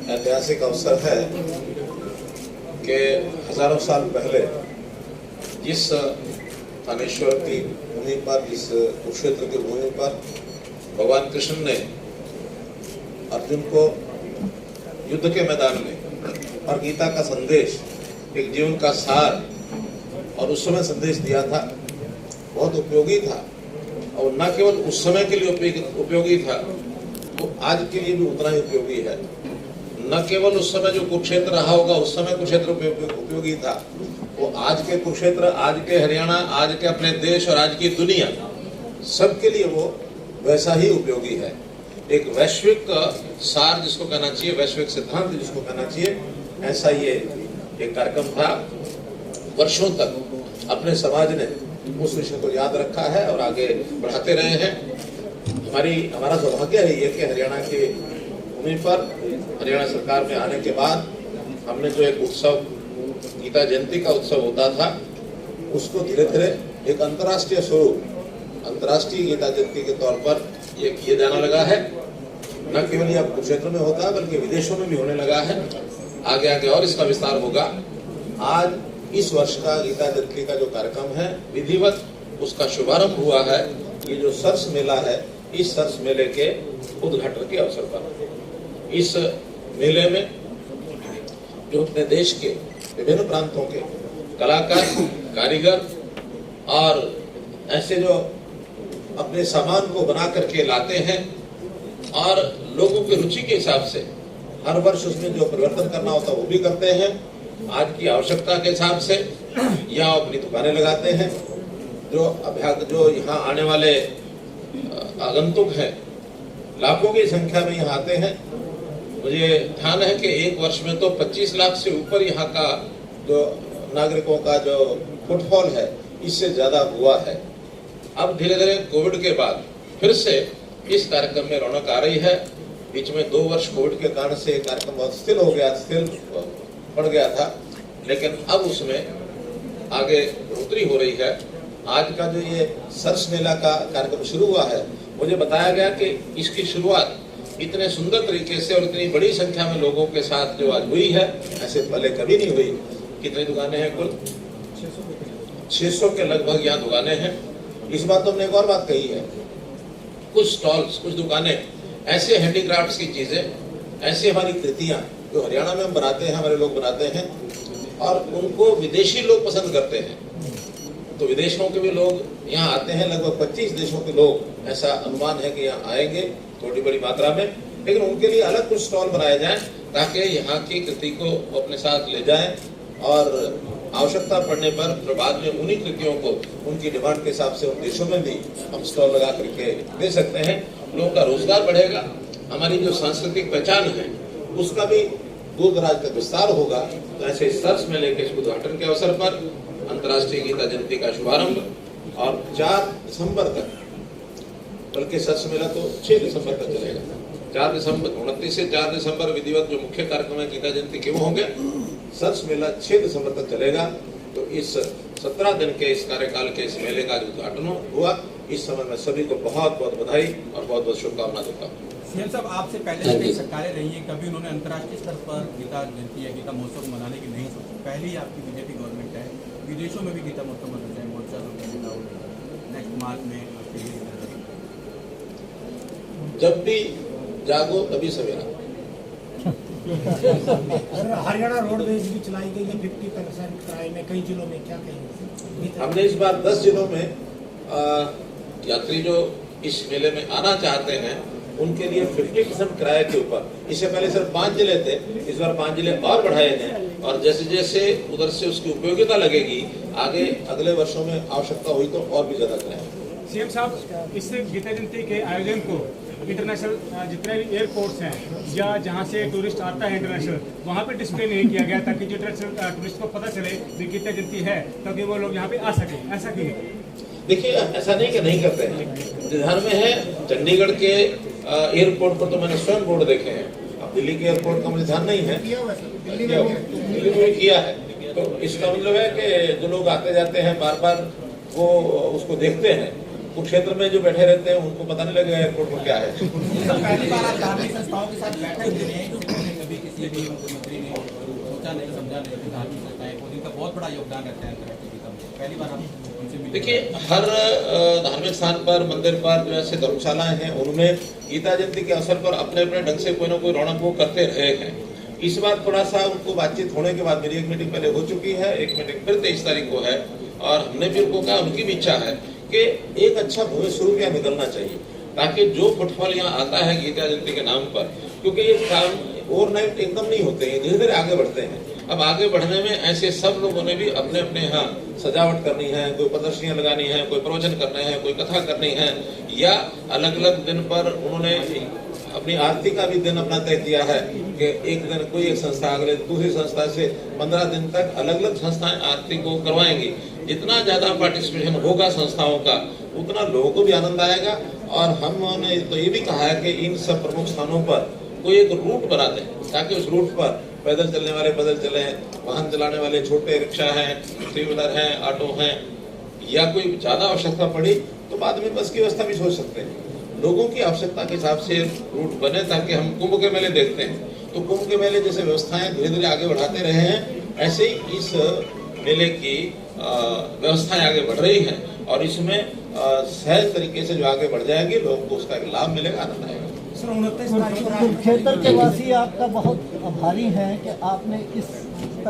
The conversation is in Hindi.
ऐतिहासिक अवसर है कि हजारों साल पहले जिस थानेश्वर की भूमि पर, जिस कुरुक्षेत्र की भूमि पर भगवान कृष्ण ने अर्जुन को युद्ध के मैदान में और गीता का संदेश, एक जीवन का सार और उस समय संदेश दिया था, बहुत उपयोगी था। और न केवल उस समय के लिए उपयोगी था, वो आज के लिए भी उतना ही उपयोगी है। न केवल उस समय जो कुरुक्षेत्र रहा होगा उस समय कुरुक्षेत्र उपयोगी था, वो आज के कुरुक्षेत्र, आज के हरियाणा, आज के अपने देश और आज की दुनिया, सबके लिए वो वैसा ही उपयोगी है। एक वैश्विक सार जिसको कहना चाहिए, वैश्विक सिद्धांत जिसको कहना चाहिए, ऐसा ये एक कार्यक्रम था। वर्षों तक अपने समाज ने उस विषय को याद रखा है और आगे बढ़ाते रहे हैं। हमारा सौभाग्य है ये कि हरियाणा की भूमि पर, हरियाणा सरकार में आने के बाद हमने जो एक उत्सव, गीता जयंती का उत्सव होता था, उसको धीरे धीरे एक अंतर्राष्ट्रीय स्वरूप, अंतर्राष्ट्रीय गीता जयंती के तौर पर ये किया जाने लगा है। न केवल ये अब कुरुक्षेत्र में होता है बल्कि विदेशों में भी होने लगा है। आगे आगे और इसका विस्तार होगा। आज इस वर्ष का गीता जयंती का जो कार्यक्रम है, विधिवत उसका शुभारंभ हुआ है। ये जो सरस मेला है, इस सरस मेले के उद्घाटन के अवसर पर, इस मेले में जो अपने देश के विभिन्न प्रांतों के कलाकार, कारीगर और ऐसे जो अपने सामान को बना करके लाते हैं और लोगों की रुचि के हिसाब से हर वर्ष उसमें जो परिवर्तन करना होता है वो भी करते हैं। आज की आवश्यकता के हिसाब से यहाँ अपनी दुकानें लगाते हैं। जो यहाँ आने वाले आगंतुक हैं, लाखों की संख्या में यहाँ आते हैं। मुझे ध्यान है कि एक वर्ष में तो 25 लाख से ऊपर यहाँ का जो नागरिकों का जो फुटफॉल है, इससे ज्यादा हुआ है। अब धीरे धीरे कोविड के बाद फिर से इस कार्यक्रम में रौनक आ रही है। बीच में 2 वर्ष कोविड के कारण से कार्यक्रम बहुत स्थिर पड़ गया था, लेकिन अब उसमें आगे बढ़ोतरी हो रही है। आज का जो ये सरस मेला का कार्यक्रम शुरू हुआ है, मुझे बताया गया कि इसकी शुरुआत इतने सुंदर तरीके से और इतनी बड़ी संख्या में लोगों के साथ जो आज हुई है, ऐसे पहले कभी नहीं हुई। कितनी दुकानें हैं? कुल 600 के लगभग यहाँ दुकानें हैं। इस बात तो हमने एक और बात कही है, कुछ स्टॉल्स, कुछ दुकानें ऐसे हैंडीक्राफ्ट्स की चीजें, ऐसी हमारी कृतियां जो हरियाणा में हम बनाते हैं, हमारे लोग बनाते हैं और उनको विदेशी लोग पसंद करते हैं। तो विदेशों के भी लोग यहाँ आते हैं, लगभग 25 देशों के लोग, ऐसा अनुमान है कि यहाँ आएंगे थोड़ी बड़ी मात्रा में। लेकिन उनके लिए अलग कुछ स्टॉल बनाए जाएं ताकि यहाँ की कृति को अपने साथ ले जाएं और आवश्यकता पड़ने पर बाद में उन्हीं कृतियों को उनकी डिमांड के हिसाब से उन देशों में भी हम स्टॉल लगा करके दे सकते हैं। लोगों का रोजगार बढ़ेगा, हमारी जो सांस्कृतिक पहचान है उसका भी दूर दराज तक विस्तार होगा। तो ऐसे सरस मेले के उद्घाटन के अवसर पर अंतर्राष्ट्रीय गीता जयंती का शुभारंभ और 4 दिसंबर तक, बल्कि सरस मेला तो 6 दिसंबर तक चलेगा। 4 दिसंबर 29 से 4 दिसंबर विधिवत जो मुख्य कार्यक्रम है गीता जयंती के वो होंगे। सरस मेला 6 दिसंबर तक चलेगा। तो इस 17 दिन के इस कार्यकाल के इस मेले का उद्घाटन हुआ। इस समय मैं सभी को बहुत बहुत बधाई और बहुत बहुत शुभकामना देता हूँ। सीएम साहब, आपसे पहले कई सरकारें रही हैं, कभी उन्होंने अंतर्राष्ट्रीय स्तर पर गीता जयंती या गीता महोत्सव मनाने की नहीं सोची। पहले ही आपकी बीजेपी गवर्नमेंट है, विदेशों में भी गीता महोत्सव मनाना चाहिए। मोर्चा नेक्स्ट मार्च में जब भी जागो तभी सवेरा। हरियाणा रोडवेज भी चलाई गई है 50% किराए में कई जिलों में, क्या कहेंगे? हमने इस बार 10 जिलों में यात्री जो इस मेले में आना चाहते हैं उनके लिए 50% किराए के ऊपर, इससे पहले सिर्फ 5 जिले थे, इस बार 5 जिले और बढ़ाए गए और जैसे जैसे उधर से उसकी उपयोगिता लगेगी, आगे अगले वर्षों में आवश्यकता हुई तो और भी ज्यादा कराएंगे। सीएम साहब, इस गीता जयंती के आयोजन को इंटरनेशनल जितने भी एयरपोर्ट्स हैं या जहां से टूरिस्ट आता है इंटरनेशनल, वहां पे डिस्प्ले नहीं किया गया ताकि जो इंटरनेशनल टूरिस्ट को पता चले कि गीता जयंती है, ताकि वो लोग यहाँ पे आ सके। ऐसा क्यों? देखिए, ऐसा नहीं कि नहीं करते हैं, ध्यान में है। चंडीगढ़ के एयरपोर्ट पर तो मैंने स्वयं बोर्ड देखे हैं। अब दिल्ली के एयरपोर्ट का मुझे ध्यान नहीं है, दिल्ली में किया है। तो इसका मतलब है कि जो लोग आते जाते हैं बार बार वो उसको देखते हैं। कुरुक्षेत्र में जो बैठे रहते हैं उनको पता नहीं लगेगा एयरपोर्ट में क्या है। पहली बार आप धार्मिक संस्थाओं के साथ बैठे हुए हैं, कभी किसी भी मुख्यमंत्री ने सोचा नहीं समझा नहीं कि धार्मिक संस्थाएं को जिनका बहुत बड़ा योगदान रहता है अंतर्राष्ट्रीय गीता में। पहली बार हम उनसे मिले। देखिए, हर धार्मिक स्थान पर, मंदिर पर जो ऐसे धर्मशालाएं हैं, उनमें गीता जयंती के अवसर पर अपने अपने ढंग से कोई ना कोई रौनक वो करते रहे हैं। इस बार थोड़ा सा उनको बातचीत होने के बाद, मेरी एक मीटिंग पहले हो चुकी है, एक मीटिंग फिर 23 तारीख को है, और हमने भी उनको कहा, उनकी भी इच्छा है कि एक अच्छा भव्य स्वरूप यहाँ निकलना चाहिए, ताकि जो फुटफॉल यहाँ आता है गीता जयंती के नाम पर, क्योंकि ये काम ओवरनाइट इनकम नहीं होते हैं, धीरे धीरे आगे बढ़ते हैं। अब आगे बढ़ने में ऐसे सब लोगों ने भी अपने अपने यहाँ सजावट करनी है, कोई प्रदर्शनियां लगानी है, कोई प्रवचन करने हैं, कोई कथा करनी है, या अलग अलग दिन पर उन्होंने अपनी आरती का भी दिन अपना तय किया है कि एक दिन कोई एक संस्था अगले दूसरी संस्था से 15 दिन तक अलग अलग संस्थाएं आरती को करवाएंगी। जितना ज्यादा पार्टिसिपेशन होगा संस्थाओं का, उतना लोगों को भी आनंद आएगा। और हमने तो ये भी कहा है कि इन सब प्रमुख स्थानों पर कोई एक रूट बना दें, ताकि उस रूट पर पैदल चलने वाले पैदल चलें, वाहन चलाने वाले छोटे रिक्शा हैं, थ्री व्हीलर हैं, ऑटो हैं, या कोई ज्यादा आवश्यकता पड़ी तो बाद में बस की व्यवस्था भी सोच सकते हैं। लोगों की आवश्यकता के हिसाब से रूट बने, ताकि हम कुंभ के मेले देखते हैं तो कुंभ के मेले जैसे व्यवस्थाएं धीरे धीरे आगे बढ़ाते रहे हैं, ऐसे ही इस मेले की व्यवस्थाएं आगे बढ़ रही हैं, और इसमें सहज तरीके से जो आगे बढ़ जाएगी, लोगों को उसका लाभ मिलेगा, आनंद आएगा। सर 29 तारीख को कुरुक्षेत्र के वासी आपका बहुत आभारी हैं कि आपने इस